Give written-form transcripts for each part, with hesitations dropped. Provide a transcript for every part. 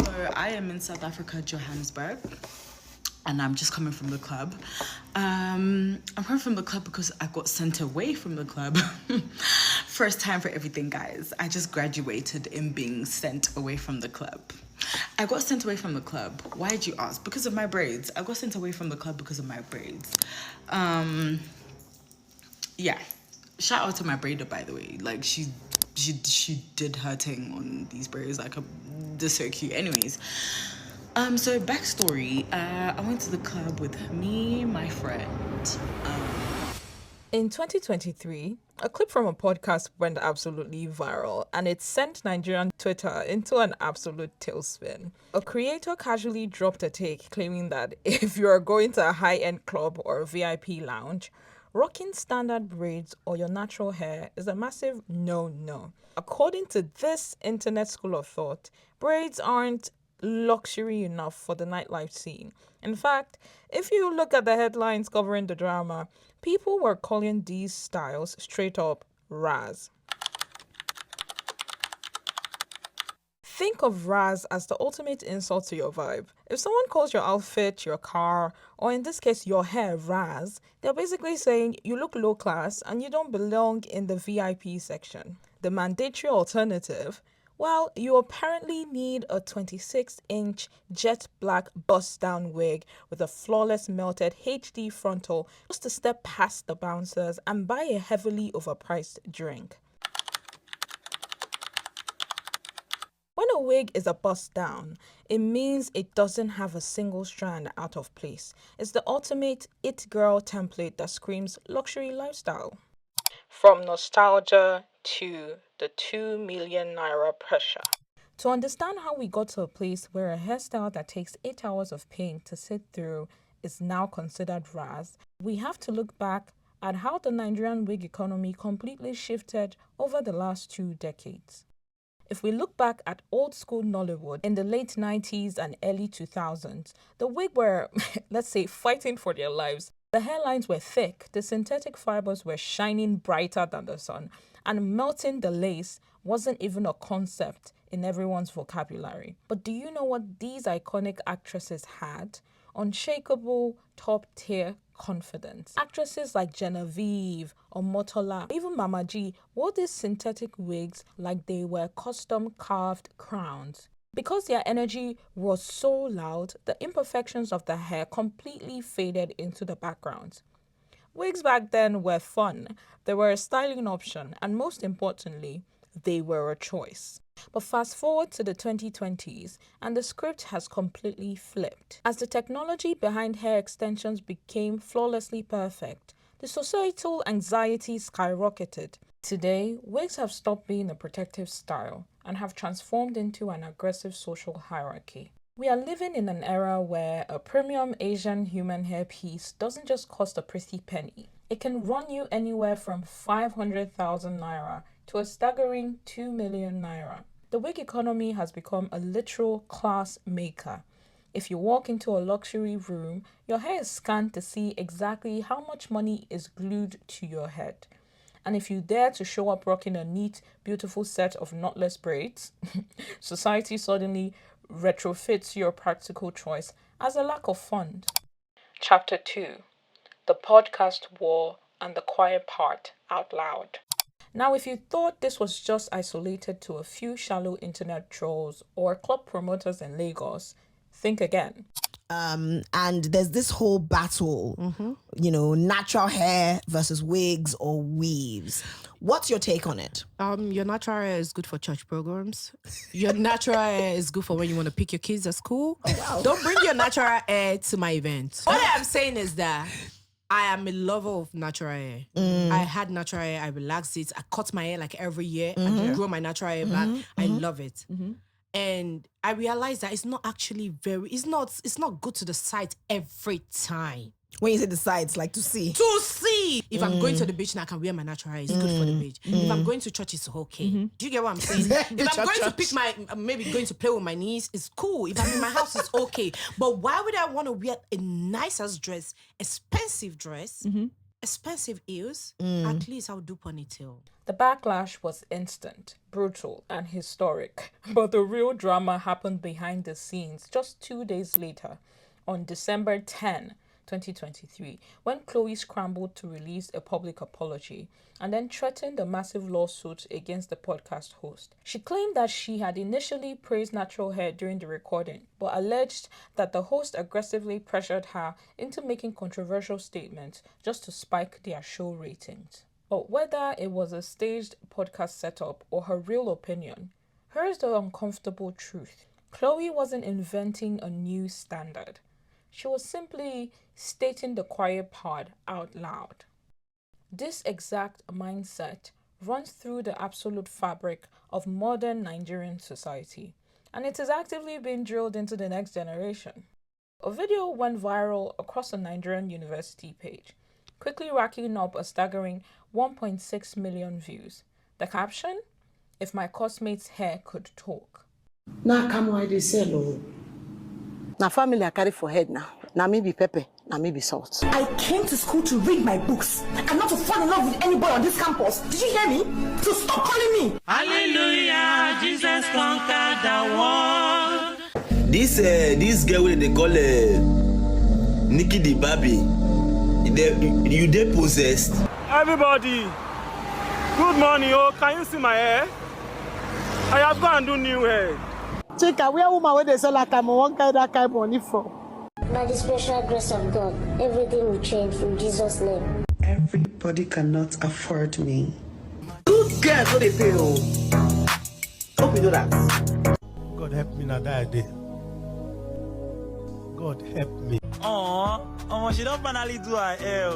So I am in South Africa, Johannesburg, and I'm just coming from the club. I'm coming from the club because I got sent away from the club. First time for everything, guys. I just graduated in being sent away from the club. I got sent away from the club. Why did you ask? Because of my braids. I got sent away from the club because of my braids. Yeah. Shout out to my braider, by the way. Like, she did her thing on these braids. Like, they're so cute. Anyways, so backstory. I went to the club with me, my friend. In 2023, a clip from a podcast went absolutely viral and it sent Nigerian Twitter into an absolute tailspin. A creator casually dropped a take claiming that if you are going to a high-end club or a VIP lounge, rocking standard braids or your natural hair is a massive no-no. According to this internet school of thought, braids aren't luxury enough for the nightlife scene. In fact, if you look at the headlines covering the drama, people were calling these styles straight up Razz. Think of Razz as the ultimate insult to your vibe. If someone calls your outfit, your car, or in this case your hair Razz, they're basically saying you look low class and you don't belong in the VIP section. The mandatory alternative, well, you apparently need a 26-inch jet black Bussdown wig with a flawless melted HD frontal just to step past the bouncers and buy a heavily overpriced drink. When a wig is a bust down, it means it doesn't have a single strand out of place. It's the ultimate it girl template that screams luxury lifestyle. From nostalgia to the 2 million naira pressure. To understand how we got to a place where a hairstyle that takes 8 hours of pain to sit through is now considered Razz, we have to look back at how the Nigerian wig economy completely shifted over the last 2 decades. If we look back at old school Nollywood in the late 90s and early 2000s, the wig were, let's say, fighting for their lives. The hairlines were thick, the synthetic fibers were shining brighter than the sun, and melting the lace wasn't even a concept in everyone's vocabulary. But do you know what these iconic actresses had? Unshakable, top-tier confidence. Actresses like Genevieve or Motola, even Mama G, wore these synthetic wigs like they were custom-carved crowns. Because their energy was so loud, the imperfections of the hair completely faded into the background. Wigs back then were fun, they were a styling option, and most importantly, they were a choice. But fast forward to the 2020s, and the script has completely flipped. As the technology behind hair extensions became flawlessly perfect, the societal anxiety skyrocketed. Today, wigs have stopped being a protective style and have transformed into an aggressive social hierarchy. We are living in an era where a premium Asian human hair piece doesn't just cost a pretty penny. It can run you anywhere from 500,000 naira to a staggering 2 million naira. The wig economy has become a literal class maker. If you walk into a luxury room, your hair is scanned to see exactly how much money is glued to your head. And if you dare to show up rocking a neat, beautiful set of knotless braids, society suddenly retrofits your practical choice as a lack of funds. Chapter 2. The podcast war and the quiet part out loud. Now, if you thought this was just isolated to a few shallow internet trolls or club promoters in Lagos, think again. And there's this whole battle, natural hair versus wigs or weaves. What's your take on it? Your natural hair is good for church programs. Your natural hair is good for when you want to pick your kids at school. Oh, wow. Don't bring your natural hair to my event. What I'm saying is that I am a lover of natural hair. I had natural hair. I relaxed it. I cut my hair like every year. I grow my natural hair back. I love it. And I realized that it's not actually it's not good to the sight every time. When you say the sides, like to see. To see! If I'm going to the beach and I can wear my natural hair, it's good for the beach. If I'm going to church, it's okay. Do you get what I'm saying? If I'm going to pick maybe going to play with my niece, it's cool. If I'm in my house, it's okay. But why would I want to wear a nice-ass dress, expensive dress, expensive heels. At least I'll do ponytail. The backlash was instant, brutal, and historic. But the real drama happened behind the scenes just 2 days later, on December 10, 2023, when Chloe scrambled to release a public apology and then threatened a massive lawsuit against the podcast host. She claimed that she had initially praised natural hair during the recording, but alleged that the host aggressively pressured her into making controversial statements just to spike their show ratings. But whether it was a staged podcast setup or her real opinion, here's the uncomfortable truth. Chloe wasn't inventing a new standard. She was simply stating the quiet part out loud. This exact mindset runs through the absolute fabric of modern Nigerian society, and it is actively being drilled into the next generation. A video went viral across a Nigerian university page, quickly racking up a staggering 1.6 million views. The caption? If my classmates' hair could talk. Now come why they sell oh. Now family I carry for head now. Now me be pepper, now me be salt. I came to school to read my books and not to fall in love with anybody on this campus. Did you hear me? So stop calling me. Hallelujah, Jesus conquered the world. This girl wey they call Nikki the Barbie, you dey possessed. Everybody, good morning. Oh, can you see my hair? I have gone and do new hair. Chika, where woman where they sell like I'm one kind that kind money for? By the special grace of God, everything will change in Jesus' name. Everybody cannot afford me. Good girl, so they pay. Hope you know that. God help me now that day. God help me. She don't finally do her hair.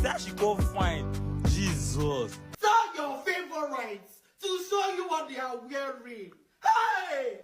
Say she go find Jesus. Tell your favorites to show you what they are wearing. Hey!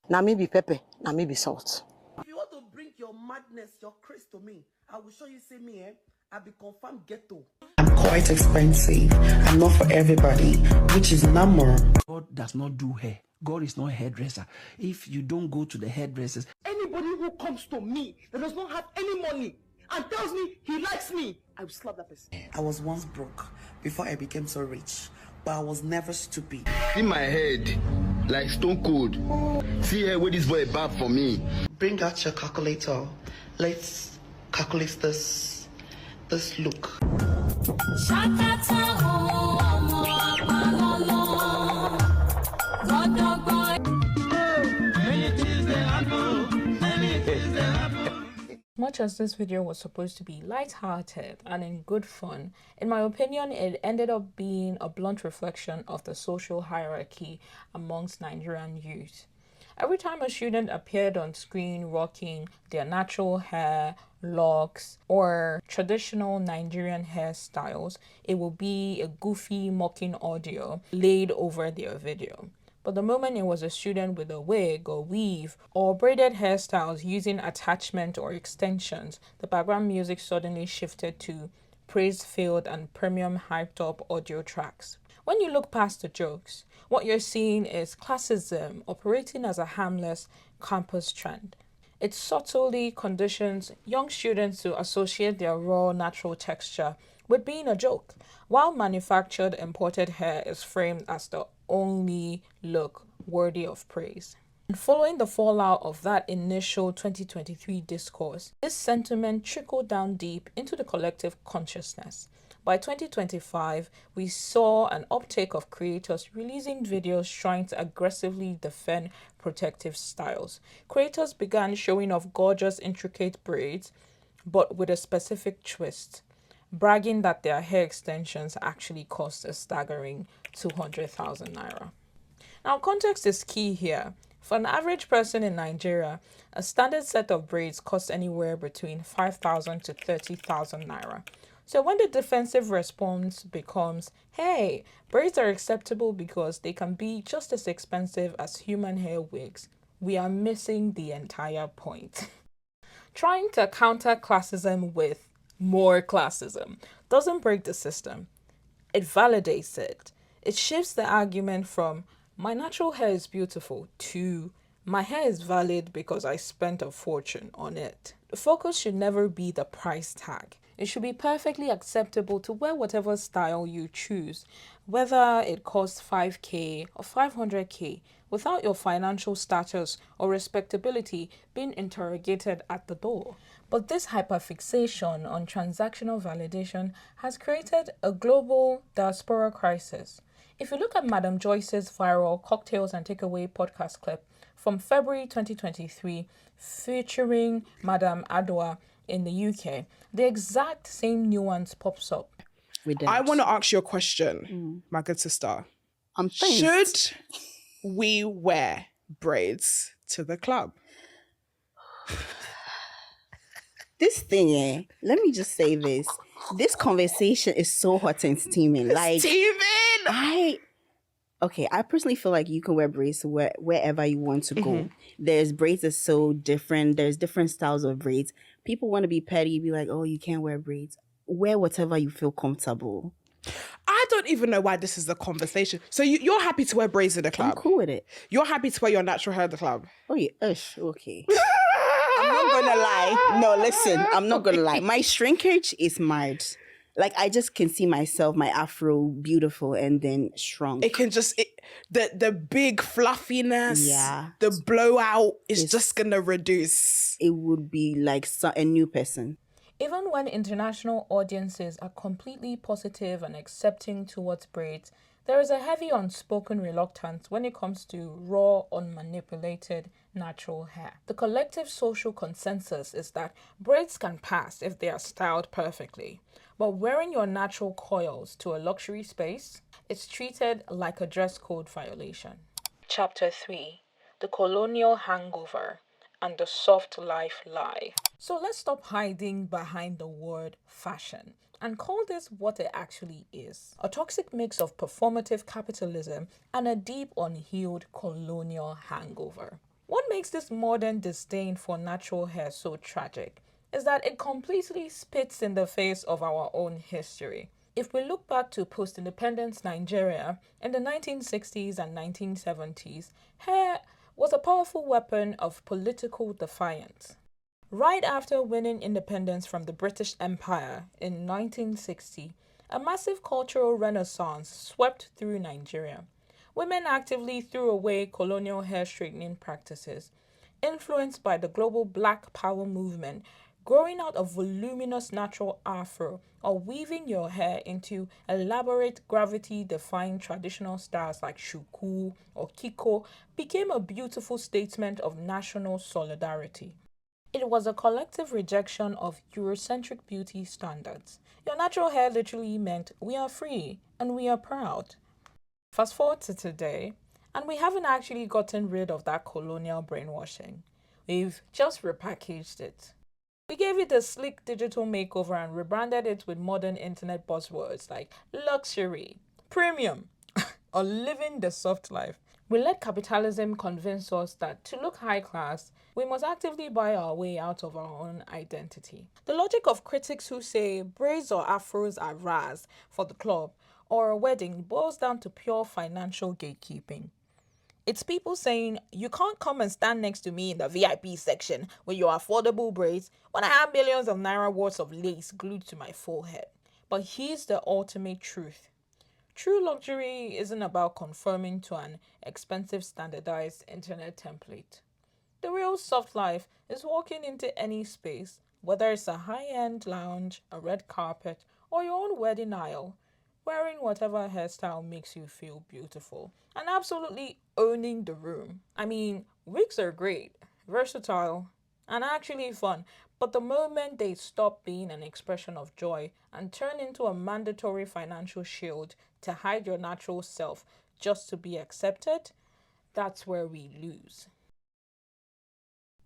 Now me be pepper, now me be salt. If you want to bring your madness, your craze to me, I will show you, say me, I'll be confirmed ghetto. I'm quite expensive. I'm not for everybody, which is number. God does not do hair. God is not a hairdresser. If you don't go to the hairdressers, Anybody who comes to me that does not have any money and tells me he likes me, I will slap that person. I was once broke before I became so rich, but I was never stupid. In my head, like stone cold. See here where this boy bad for me. Bring out your calculator. Let's calculate this look. Much as this video was supposed to be light-hearted and in good fun, in my opinion, it ended up being a blunt reflection of the social hierarchy amongst Nigerian youth. Every time a student appeared on screen rocking their natural hair, locks, or traditional Nigerian hairstyles, it will be a goofy, mocking audio laid over their video. But the moment it was a student with a wig or weave or braided hairstyles using attachment or extensions, the background music suddenly shifted to praise-filled and premium hyped-up audio tracks. When you look past the jokes, what you're seeing is classism operating as a harmless campus trend. It subtly conditions young students to associate their raw, natural texture with being a joke, while manufactured imported hair is framed as the only look worthy of praise. And following the fallout of that initial 2023 discourse, this sentiment trickled down deep into the collective consciousness. By 2025, we saw an uptake of creators releasing videos trying to aggressively defend protective styles. Creators began showing off gorgeous, intricate braids, but with a specific twist, bragging that their hair extensions actually cost a staggering 200,000 Naira. Now, context is key here. For an average person in Nigeria, a standard set of braids costs anywhere between 5,000 to 30,000 Naira. So when the defensive response becomes, hey, braids are acceptable because they can be just as expensive as human hair wigs, we are missing the entire point. Trying to counter classism with more classism doesn't break the system. It validates it. It shifts the argument from my natural hair is beautiful to my hair is valid because I spent a fortune on it. The focus should never be the price tag. It should be perfectly acceptable to wear whatever style you choose, whether it costs 5k or 500k, without your financial status or respectability being interrogated at the door. But this hyperfixation on transactional validation has created a global diaspora crisis. If you look at Madam Joyce's viral Cocktails and Takeaway podcast clip from February 2023 featuring Madam Adwa in the UK, the exact same nuance pops up. I want to ask you a question, my good sister. Should we wear braids to the club? This thing, let me just say this. This conversation is so hot and steaming. I personally feel like you can wear braids wherever you want to go. There's braids that's so different. There's different styles of braids. People want to be petty, be like, oh, you can't wear braids. Wear whatever you feel comfortable. I don't even know why this is the conversation. So you're happy to wear braids in the club? I'm cool with it. You're happy to wear your natural hair in the club? Oh yeah, okay. I'm not gonna lie. No, listen, I'm not gonna lie. My shrinkage is mad. Like, I just can see myself, my Afro, beautiful, and then shrunk. It can just, the big fluffiness, the blowout is just gonna reduce. It would be like a new person. Even when international audiences are completely positive and accepting towards braids, there is a heavy unspoken reluctance when it comes to raw, unmanipulated, natural hair. The collective social consensus is that braids can pass if they are styled perfectly, but wearing your natural coils to a luxury space is treated like a dress code violation. Chapter 3: The Colonial Hangover and the Soft Life Lie. So let's stop hiding behind the word fashion and call this what it actually is: a toxic mix of performative capitalism and a deep unhealed colonial hangover. What makes this modern disdain for natural hair so tragic is that it completely spits in the face of our own history. If we look back to post-independence Nigeria in the 1960s and 1970s, hair was a powerful weapon of political defiance. Right after winning independence from the British Empire in 1960, a massive cultural renaissance swept through Nigeria. Women actively threw away colonial hair straightening practices, influenced by the global Black Power movement, growing out a voluminous natural afro or weaving your hair into elaborate gravity-defying traditional styles like shuku or kiko became a beautiful statement of national solidarity. It was a collective rejection of Eurocentric beauty standards. Your natural hair literally meant we are free and we are proud. Fast forward to today, and we haven't actually gotten rid of that colonial brainwashing. We've just repackaged it. We gave it a sleek digital makeover and rebranded it with modern internet buzzwords like luxury, premium, or living the soft life. We let capitalism convince us that to look high class, we must actively buy our way out of our own identity. The logic of critics who say braids or afros are Razz for the club or a wedding boils down to pure financial gatekeeping. It's people saying, you can't come and stand next to me in the VIP section with your affordable braids when I have millions of Naira worth of lace glued to my forehead. But here's the ultimate truth. True luxury isn't about conforming to an expensive standardized internet template. The real soft life is walking into any space, whether it's a high-end lounge, a red carpet, or your own wedding aisle, wearing whatever hairstyle makes you feel beautiful, and absolutely owning the room. I mean, wigs are great, versatile, and actually fun, but the moment they stop being an expression of joy and turn into a mandatory financial shield to hide your natural self just to be accepted, that's where we lose.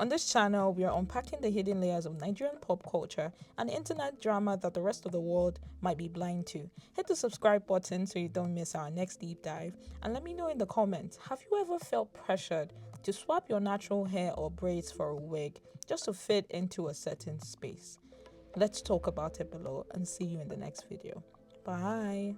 On this channel, we are unpacking the hidden layers of Nigerian pop culture and internet drama that the rest of the world might be blind to. Hit the subscribe button so you don't miss our next deep dive. And let me know in the comments, have you ever felt pressured to swap your natural hair or braids for a wig just to fit into a certain space? Let's talk about it below and see you in the next video. Bye.